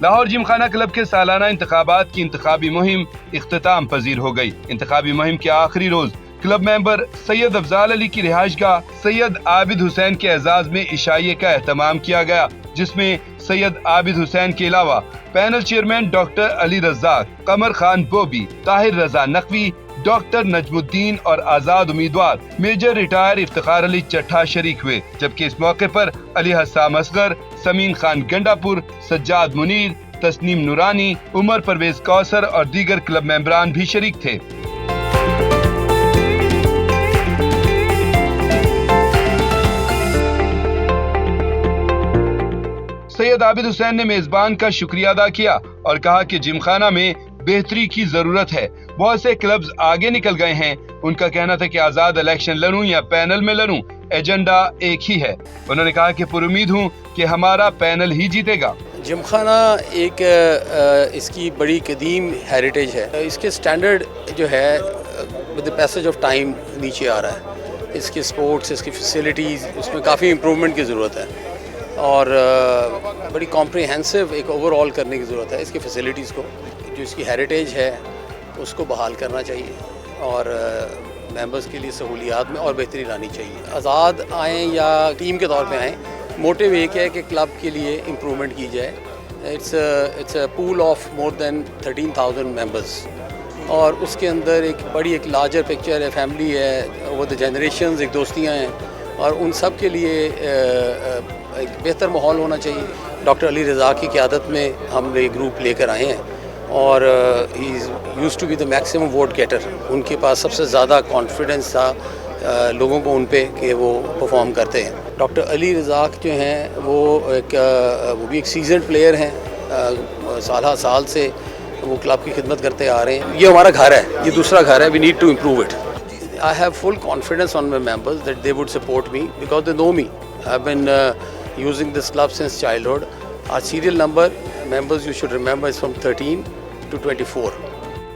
Lahore Gymkhana club के सालाना इंतखाबात की इंतखाबी मुहिम इख्तिताम पजीर हो गई। इंतखाबी मुहिम के आखिरी रोज क्लब मेंबर सैयद अफजाल अली की रिहाइशगाह सैयद आबिद हुसैन के एजाज में इशाइये का एहतमाम किया गया, जिसमें सैयद आबिद हुसैन के अलावा panel chairman doctor Ali Razzaq, Qamar Khan Bobby, Tahir Raza Naqvi, doctor Najmuddin और आजाद उम्मीदवार मेजर रिटायर इफ्तिखार अली चट्ठा शरीक हुए। जबकि इस मौके पर अली हस्साम असगर, समीन खान गंडापुर, सज्जाद मुनीर, तस्नीम नूरानी, उमर परवेज कौसर और दीगर क्लब मेंबरान भी शरीक थे। सैयद आबिद हुसैन ने मेजबान का शुक्रिया अदा किया और कहा कि जिमखाना में बेहतरी की जरूरत है। बहुत से क्लब्स आगे निकल गए हैं। उनका कहना था कि आजाद इलेक्शन लड़ूं या पैनल में लड़ूं, एजेंडा एक ही है। उन्होंने कहा कि पुरुमीद हूं कि हमारा पैनल ही जीतेगा। जिमखाना एक इसकी बड़ी कदीम हेरिटेज है। इसके स्टैंडर्ड जो है with the passage of time नीचे आ रहा है। इसके स्पोर्ट्स, इसकी फैसिलिटीज़, उसमें काफ़ी इम्प्रूवमेंट की ज़रूरत है और बड़ी कॉम्प्रिहेंसिव एक ओवरऑल करने की ज़रूरत है। इसकी फैसिलिटीज़ को, जो इसकी हेरिटेज है उसको बहाल करना चाहिए और मेंबर्स के लिए सहूलियात में और बेहतरी लानी चाहिए। आज़ाद आएँ या टीम के तौर पे आएँ, मोटिव एक है कि क्लब के लिए इम्प्रूवमेंट की जाए। It's a pool of more than 13,000 members और उसके अंदर एक लार्जर पिक्चर है, फैमिली है, ओवर द जनरेशंस एक दोस्तियाँ हैं और उन सब के लिए एक बेहतर माहौल होना चाहिए। डॉक्टर अली रज़ा की क़यादत में हम ये ग्रुप लेकर आए हैं और he used to be the maximum vote getter. उनके पास सबसे ज़्यादा कॉन्फिडेंस था लोगों को उन पे कि वो परफॉर्म करते हैं। डॉक्टर अली रज़ाक जो हैं वो भी एक सीजनड प्लेयर हैं। साल से वो क्लब की खिदमत करते आ रहे हैं। ये हमारा घर है, ये दूसरा घर है। We need to improve it. I have full confidence on my members that they would support me because they know me. I've been using this club since childhood. Our serial number, members you should remember, is from 13 to 24.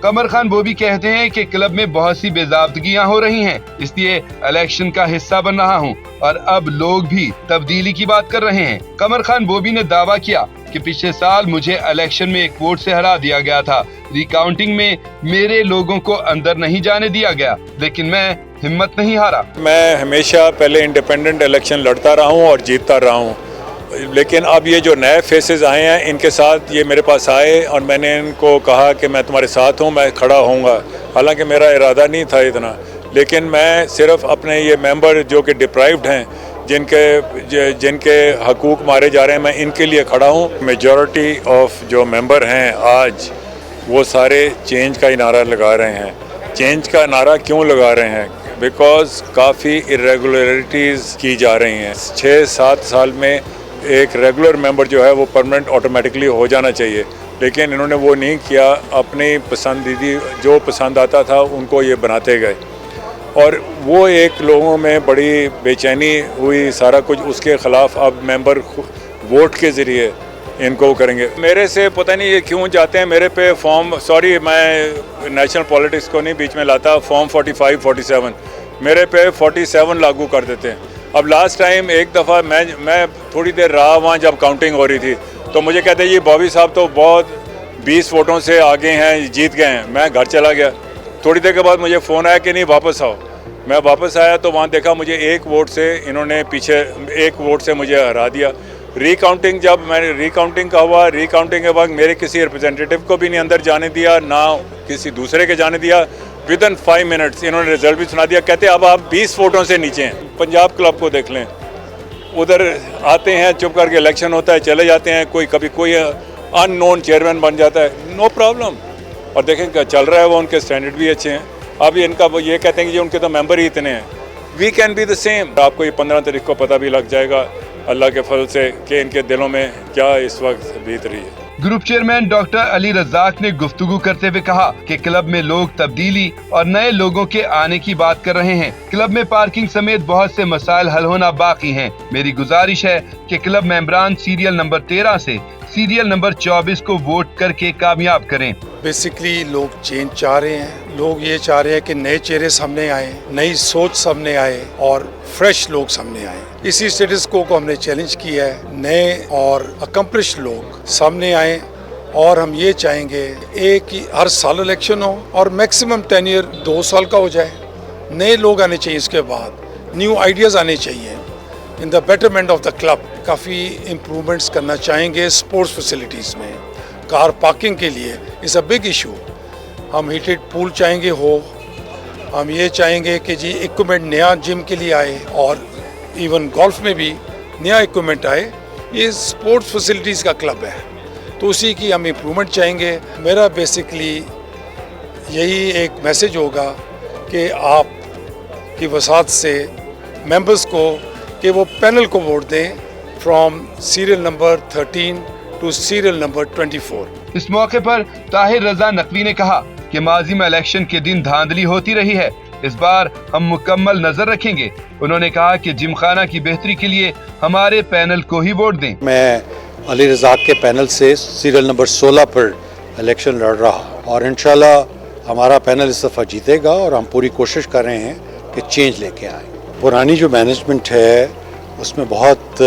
कमर खान बोबी कहते हैं कि club में बहुत सी बेज़ाब्तगियां हो रही हैं, इसलिए election का हिस्सा बन रहा हूं और अब लोग भी तब्दीली की बात कर रहे हैं। कमर खान बोबी ने दावा किया कि पिछले साल मुझे इलेक्शन में एक वोट से हरा दिया गया था। रिकाउंटिंग में मेरे लोगों को अंदर नहीं जाने दिया गया, लेकिन मैं हिम्मत नहीं हारा। मैं हमेशा पहले इंडिपेंडेंट इलेक्शन लड़ता रहा हूँ और जीतता रहा हूँ, लेकिन अब ये जो नए फेसेस आए हैं इनके साथ ये मेरे पास आए और मैंने इनको कहा कि मैं तुम्हारे साथ हूँ, मैं खड़ा होऊंगा। हालांकि मेरा इरादा नहीं था इतना, लेकिन मैं सिर्फ अपने ये मेंबर जो कि डिप्राइव्ड हैं, जिनके हकूक़ मारे जा रहे हैं, मैं इनके लिए खड़ा हूँ। मेजॉरिटी ऑफ जो मेंबर हैं आज वो सारे चेंज का ही नारा लगा रहे हैं। चेंज का नारा क्यों लगा रहे हैं? बिकॉज़ काफ़ी इरेगुलरिटीज़ की जा रही हैं। 6-7 साल में एक रेगुलर मेंबर जो है वो परमानेंट ऑटोमेटिकली हो जाना चाहिए, लेकिन इन्होंने वो नहीं किया। अपनी पसंदीदी जो पसंद आता था उनको ये बनाते गए और वो एक लोगों में बड़ी बेचैनी हुई। सारा कुछ उसके ख़िलाफ़ अब मेंबर वोट के ज़रिए इनको करेंगे। मेरे से पता नहीं ये क्यों जाते हैं मेरे पे फॉर्म, सॉरी मैं नेशनल पॉलिटिक्स को नहीं बीच में लाता, फॉर्म 45-47 मेरे पे 47 लागू कर देते हैं। अब लास्ट टाइम एक दफ़ा मैं थोड़ी देर रहा वहाँ जब काउंटिंग हो रही थी, तो मुझे कहते ये बॉबी साहब तो बहुत 20 वोटों से आगे हैं, जीत गए हैं। मैं घर चला गया। थोड़ी देर के बाद मुझे फ़ोन आया कि नहीं वापस आओ। मैं वापस आया तो वहाँ देखा मुझे एक वोट से इन्होंने पीछे एक वोट से मुझे हरा दिया। रिकाउंटिंग जब मैंने रिकाउंटिंग का हुआ, रिकाउंटिंग के बाद मेरे किसी रिप्रेजेंटेटिव को भी नहीं अंदर जाने दिया, ना किसी दूसरे के जाने दिया। विदिन 5 मिनट्स इन्होंने रिजल्ट भी सुना दिया। कहते अब आप 20 वोटों से नीचे हैं। पंजाब क्लब को देख लें, उधर आते हैं चुप करके, इलेक्शन होता है चले जाते हैं, कभी कोई अननोन चेयरमैन बन जाता है, नो प्रॉब्लम। और देखें चल रहा है वो, उनके स्टैंडर्ड भी अच्छे हैं। अब इनका वो ये कहते हैं कि उनके तो मेंबर ही इतने हैं। We can be the same. आपको ये 15 तारीख को पता भी लग जाएगा अल्लाह के फजल से कि इनके दिलों में क्या इस वक्त बीत रही है। Group chairman doctor Ali Razzaq ने गुफ्तगू करते हुए कहा कि क्लब में लोग तब्दीली और नए लोगों के आने की बात कर रहे हैं। क्लब में पार्किंग समेत बहुत से मसाइल हल होना बाकी हैं। मेरी गुजारिश है कि क्लब मेंबरान सीरियल नंबर 13 से सीरियल नंबर 24 को वोट करके कामयाब करें। बेसिकली लोग चेंज चाह रहे हैं। लोग ये चाह रहे हैं कि नए चेहरे सामने आए, नई सोच सामने आए और फ्रेश लोग सामने आए। इसी स्टेटस को हमने चैलेंज किया है। नए और अकम्प्लिश लोग सामने आए اور ہم یہ چاہیں گے ایک ہی ہر سال الیکشن ہو اور میکسیمم ٹینیئر 2 سال کا ہو جائے. نئے لوگ آنے چاہیے, اس کے بعد نیو آئیڈیاز آنے چاہیے in the betterment of the club. کافی امپرومنٹس کرنا چاہیں گے اسپورٹس فیسلٹیز میں. کار پارکنگ کے لیے از اے بگ ایشو. ہم ہیٹڈ پول چاہیں گے ہو. ہم یہ چاہیں گے کہ جی اکوپمنٹ نیا جم کے لیے آئے اور ایون گولف میں بھی نیا اکوپمنٹ آئے. یہ اسپورٹس فیسلٹیز کا کلب ہے تو اسی کی ہم امپرومنٹ چاہیں گے. میرا بیسکلی یہی ایک میسج ہوگا کہ آپ کی وسعت سے ممبرس کو کہ وہ پینل کو ووٹ دیں from serial number 13 to serial number 24. اس موقع پر طاہر رضا نقوی نے کہا کہ ماضی میں الیکشن کے دن دھاندلی ہوتی رہی ہے, اس بار ہم مکمل نظر رکھیں گے. انہوں نے کہا کہ جم خانہ کی بہتری کے لیے ہمارے پینل کو ہی ووٹ دیں. میں علی رزاق کے پینل سے سیریل نمبر 16 پر الیکشن لڑ رہا اور انشاءاللہ ہمارا پینل اس دفعہ جیتے گا اور ہم پوری کوشش کر رہے ہیں کہ چینج لے کے آئیں. پرانی جو مینجمنٹ ہے اس میں بہت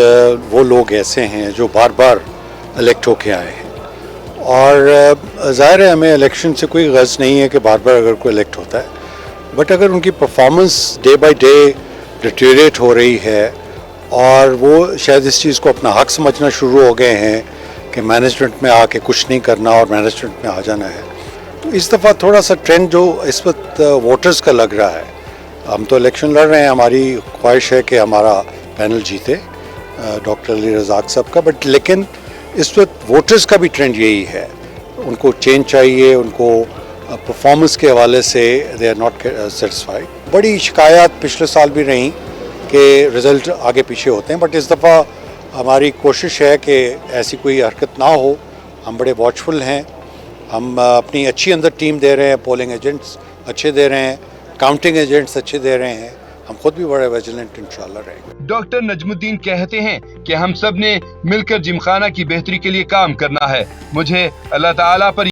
وہ لوگ ایسے ہیں جو بار بار الیکٹ ہو کے آئے ہیں اور ظاہر ہے ہمیں الیکشن سے کوئی غرض نہیں ہے کہ بار بار اگر کوئی الیکٹ ہوتا ہے, بٹ اگر ان کی performance day by day deteriorate ہو رہی ہے اور وہ شاید اس چیز کو اپنا حق سمجھنا شروع ہو گئے ہیں کہ مینجمنٹ میں آ کے کچھ نہیں کرنا اور مینجمنٹ میں آ جانا ہے, تو اس دفعہ تھوڑا سا ٹرینڈ جو اس وقت ووٹرز کا لگ رہا ہے. ہم تو الیکشن لڑ رہے ہیں, ہماری خواہش ہے کہ ہمارا پینل جیتے ڈاکٹر علی رزاق صاحب کا, بٹ لیکن اس وقت ووٹرز کا بھی ٹرینڈ یہی ہے. ان کو چینج چاہیے, ان کو پرفارمنس کے حوالے سے دے آر ناٹ سیٹسفائیڈ. بڑی شکایات پچھلے سال بھی رہیں کہ رزلٹ آگے پیچھے ہوتے ہیں, بٹ اس دفعہ ہماری کوشش ہے کہ ایسی کوئی حرکت نہ ہو. ہم بڑے واچفل ہیں, ہم اپنی اچھی اندر ٹیم دے رہے ہیں, پولنگ ایجنٹس اچھے دے رہے ہیں, کاؤنٹنگ ایجنٹس اچھے دے رہے ہیں, ہم خود بھی بڑے ویجیلنٹ انشاءاللہ رہیں گے. ڈاکٹر نجم الدین کہتے ہیں کہ ہم سب نے مل کر جم خانہ کی بہتری کے لیے کام کرنا ہے. مجھے اللہ تعالیٰ پر